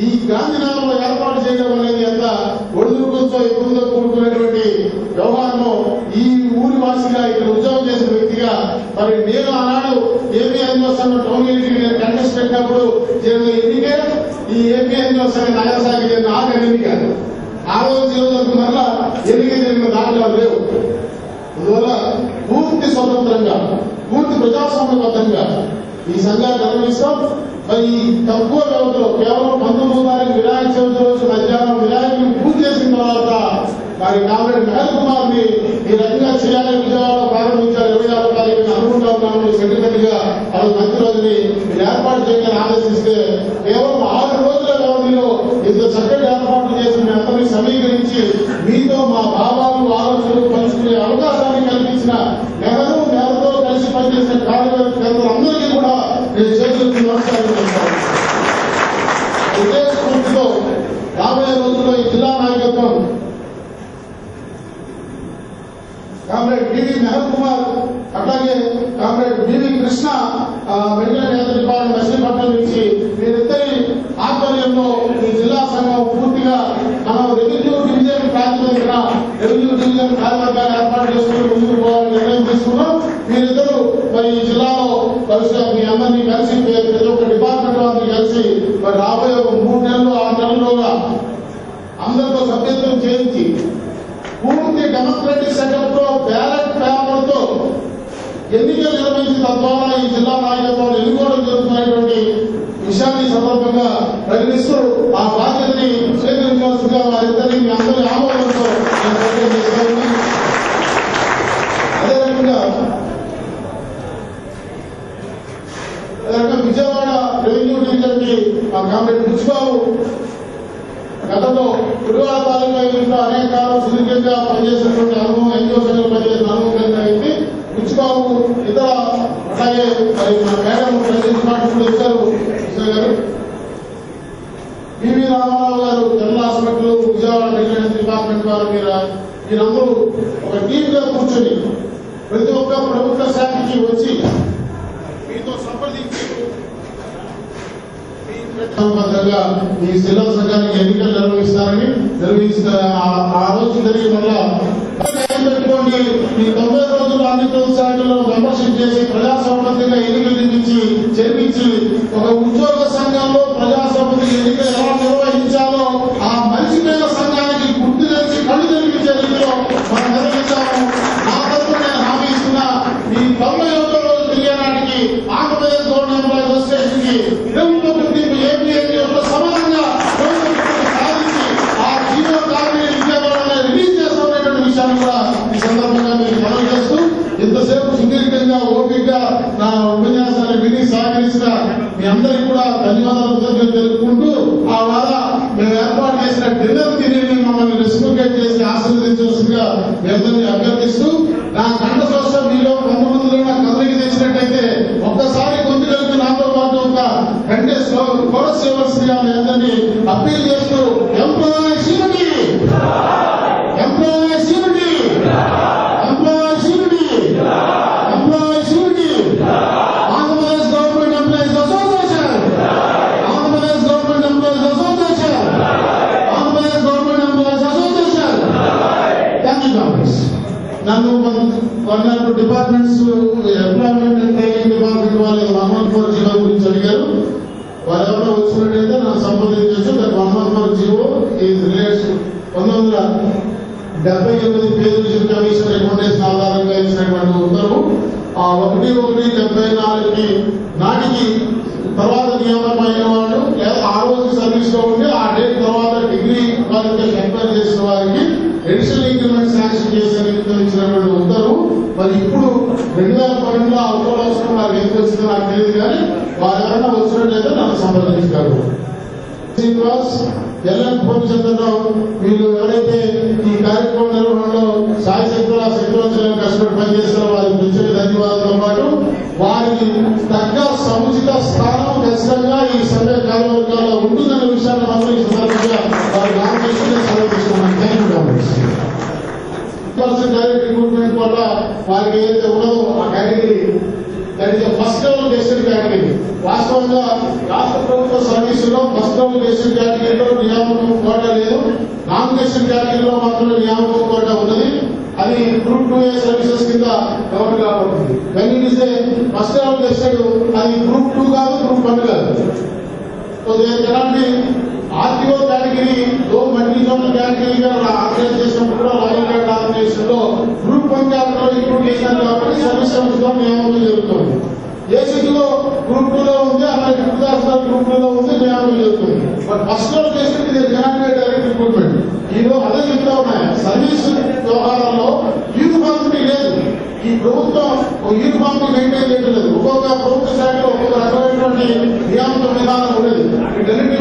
ఈ గాంధీనగరంలో ఏర్పాటు చేయడం అనేది ఎంత ఒడిదుడుకులతో ఇబ్బందితో కూడుకున్నటువంటి వ్యవహారంలో ఈ ఊరి వాసిగా ఇక్కడ ఉద్యోగం చేసిన వ్యక్తిగా మరి నేను ఆనాడు ఏపీ ఎన్జిఓ సంఘం టౌన్ ఎన్నికలు కంటెస్ట్ పెట్టినప్పుడు జరిగిన ఎన్నికే ఈ ఏపీ ఎన్జిఓ సంఘం నగర శాఖ జరిగిన ఆఖరి ఎన్నిక. ఆ రోజు మరలా ఎన్నిక జరిగిన దాఖలాలు లేవు. అందువల్ల పూర్తి స్వతంత్రంగా పూర్తి ప్రజాస్వామ్యబద్ధంగా ఈ సంఘాన్ని నిర్వహిస్తాం. మరి తక్కువ వ్యవధిలో కేవలం 19వ తారీఖు వినాయక చవితి రోజు మధ్యాహ్నం వినాయకుడిని పూజ చేసిన తర్వాత మరి కామ్రేడ్ మెహర్ కుమార్ ని ఈ రకంగా చేయాలని విజయవాడలో ప్రారంభించారు. 26వ తారీఖున అనుకుంటా ఉన్నాము. సెక్రటరీ గా అది మంచి రోజుని మీరు ఏర్పాటు చేయాలని ఆదేశిస్తే కేవలం 6 రోజుల వ్యవధిలో ఇంత చక్కటి ఏర్పాట్లు చేసి మీ అందరినీ సమీకరించి మీతో మా భావాలు ఆలోచనలు పంచుకునే అవకాశాన్ని కల్పించిన మెహర్తో కలిసి పనిచేసిన కార్యకర్తలందరికీ కూడా నేను చేతులకు నమస్కారం చేస్తాను. ఇదే స్ఫూర్తితో రాబోయే రోజుల్లో ఈ జిల్లా నాయకత్వం కామ్రేడ్ బివి మెహర్ కుమార్ అట్లాగే comrade B V Krishna medical health department Machilipatnam నుంచి వీరిద్దరి ఆధ్వర్యంలో ఈ జిల్లా సంఘం పూర్తిగా మనం రెవెన్యూ డివిజన్ ప్రాతిపదికన రెవెన్యూ డివిజన్ కార్యవర్గాలు ఏర్పాటు చేసుకుని ముందుకు పోవాలని నిర్ణయం తీసుకున్నాం. వీరిద్దరూ మరి ఈ జిల్లాలో కలిసి మీ అందరినీ కలిసి ప్రతి ఒక్క డిపార్ట్మెంట్ వారిని కలిసి మరి రాబోయే 3 నెలలు 6 నెలల్లోగా అందరితో సభ్యత్వం చేయించి పూర్తి డెమోక్రటిక్ సెటప్ లో బ్యాలెట్ పేపర్ తో ఎన్నికలు నిర్వహించి తద్వారా ఈ జిల్లా నాయకత్వం ఎన్నుకోవడం జరుగుతున్నటువంటి విషయాన్ని సందర్భంగా ప్రకటిస్తూ ఆ బాధ్యతని స్వీకరించాల్సిందిగా వారిద్దరినీ మీ అందరి ఆమోదంతో అదేవిధంగా విజయవాడ రెవెన్యూ డివిజన్ కి మా కామ్రేడ్ బుచ్చిబాబు గతంలో గురువార తాలూకా అనేక కాలం సుదీర్ఘంగా పనిచేసినటువంటి అనుభవం ఎన్నికల సంఘంలో పనిచేసిన అనుభవం కలిగిన వ్యక్తి బుచ్చిబాబు ఇతర అలాగే మరి మన మేడం డిపార్ట్మెంట్ వచ్చారు గారు పివి రామారావు గారు general hospital Vijayawada medical department వారు మీరందరూ ఒక టీమ్ గా కూర్చొని ప్రతి ఒక్క ప్రభుత్వ శాఖకి వచ్చి మీతో సంప్రదించి ఈ జిల్లా సంఘానికి ఎన్నికలు నిర్వహించిన ఆ రోజు జరిగి వల్ల పెట్టుకోండి. ఈ 90 రోజులు అన్ని ప్రభుత్వ శాఖల్లో మెంబర్షిప్ చేసి ప్రజాస్వామ్యంగా ఎన్నికలు చేపించి ఒక ఉద్యోగ సంఘంలో ప్రజాస్వామ్య ఎన్నికలు ఎలా నిర్వహించాలో ఆ మనిషిపోయిన సంఘానికి గుర్తు తెచ్చి కళ్ళు తెరిపించే రీతిలో మనం నిర్వహించాము. ఆ తరఫున నేను హామీ ఇస్తున్నా. ఈ 91 రోజులు తెలియనాటికి ఆంధ్రప్రదేశ్ గవర్నమెంట్ ఎంప్లాయీస్ అసోసియేషన్ కి ప్రభుత్వ గుర్తింపు ఏపీ సమానంగా సాధించి ఆ జీవో కాపీని విజయవాడలో రిలీజ్ చేస్తున్నటువంటి విషయాన్ని కూడా ఈ సందర్భంగా మీకు మనవి చేస్తూ ఇంతసేపు సుదీర్ఘంగా ఓపికగా నా ఉపన్యాసాన్ని విని సహకరించిన మీ అందరికీ కూడా ధన్యవాదాలు తెలుపుకుంటూ ఆ వార మేము ఏర్పాటు చేసిన డిన్నర్ తిని మమ్మల్ని రెస్పికేట్ చేసి ఆశీర్వదించవలసిందిగా మీ అందరినీ అభ్యర్థిస్తూ నా కంఠ శ్వాస మీలో కొంతమందిలో నా కదలికి తెచ్చినట్టయితే ఒక్కసారి గొంతుకలిపి నాతో పాటు ఒక గంటే కోరస్ చేయవలసిందిగా మీ అందరినీ అప్పీల్ చేస్తూ employees unity employees unity employees unity employees unity Andhra Pradesh government employees association Andhra Pradesh government employees association Andhra Pradesh government employees association. Thank you Congress. నన్ను 1 departments employment and training department వాళ్ళు 114 జీవో గురించి అడిగారు. వారు ఎవరో వచ్చినట్టయితే నన్ను సంప్రదించవచ్చు. 114 జీవో ఈజ్ రిలేషన్ 1978 పేరు కమిషన్ రికమెండేషన్ ఆధారంగా ఇచ్చినటువంటి ఉత్తర్వు 1/1/74 నాటికి తర్వాత నియామకం అయిన వాళ్ళు లేదా ఆ రోజు సర్వీస్ లో ఉండి ఆ డేట్ తర్వాత డిగ్రీ క్వాలిఫికేషన్ ఎంక్వైరీ చేసిన వారికి ఎడిషనల్ ఇంక్రిమెంట్ శాంక్షన్ చేసే ఇచ్చినటువంటి ఉత్తర్వు. మరి ఇప్పుడు 2012లో ఆ ఉత్తర్వులు అవసరం వారికి ఎందుకు వచ్చిందో నాకు తెలియదు, కానీ వారు ఎవరైనా వచ్చినట్లయితే నన్ను సంప్రదించగలరు. శ్రీనివాస్, ఎల్ఎన్ పూర్ణచంద్రరావు వీళ్ళు ఎవరైతే ఈ కార్యక్రమం నిర్వహణలో సాయి శక్తివంతులను కష్టపడి పనిచేస్తారో వారికి ప్రత్యేక ధన్యవాదాలతో పాటు వారికి తగ్గ సముచిత స్థానం ఖచ్చితంగా ఈ సంఘ కార్యవర్గాల్లో ఉంటుందనే విషయాన్ని మాత్రం ఈ సందర్భంగా వారి నామినేషన్ సమర్పిస్తున్నాను. డైరెక్ట్ రిక్రూట్మెంట్ వల్ల వారికి ఏదైతే ఉన్నదో ఆ category that is first level gazetted category వాస్తవంగా రాష్ట్ర ప్రభుత్వ సర్వీసులో ఫస్ట్ గెజిటెడ్ కేటగిరీలో నియామకం కోటా లేదు, నాన్ గెజిటెడ్ కేటగిరీలో మాత్రమే నియామకం కోటా ఉన్నది. అది గ్రూప్ 2A సర్వీసెస్ కింద కవర్ కాబడుతుంది. వెంకటిస్తే ఫస్ట్ గెజిటెడ్ అది గ్రూప్ 2 కాదు, గ్రూప్ 1 కాదు. సో ఎలాంటి ఆర్టీఓ కేటగిరీలో మల్టీ జోనల్ కేటగిరీగా ఆర్గనైజ్ చేసినప్పుడు కూడా లాయల్ కార్డ్ ఆర్గనైజేషన్ లో గ్రూప్ 1 కేటగిరీలో ఇంక్లూడ్ చేశారు కాబట్టి సర్వీస్ సంస్థలో నియామకం జరుగుతుంది. ఏసీలో గ్రూప్ 2 లో ఉంది, అలాగే గ్రూప్ 2 లో ఉంది, నియామకం జరుగుతుంది. బట్ ఫస్ట్ లో చేస్తే ఇది డైరెక్ట్ రిక్రూట్మెంట్. ఈరోజు అదే చెప్తా ఉన్నాయి, సర్వీస్ వ్యవహారాల్లో యూనిఫార్మిటీ లేదు. ఈ ప్రభుత్వం యూనిఫార్మిటీ మెయింటైన్ చేయడం లేదు. ఒక్కొక్క ప్రభుత్వ శాఖలో ఒక్కొక్క రకమైనటువంటి నియామక విధానం ఉండేది. వీటన్నిటి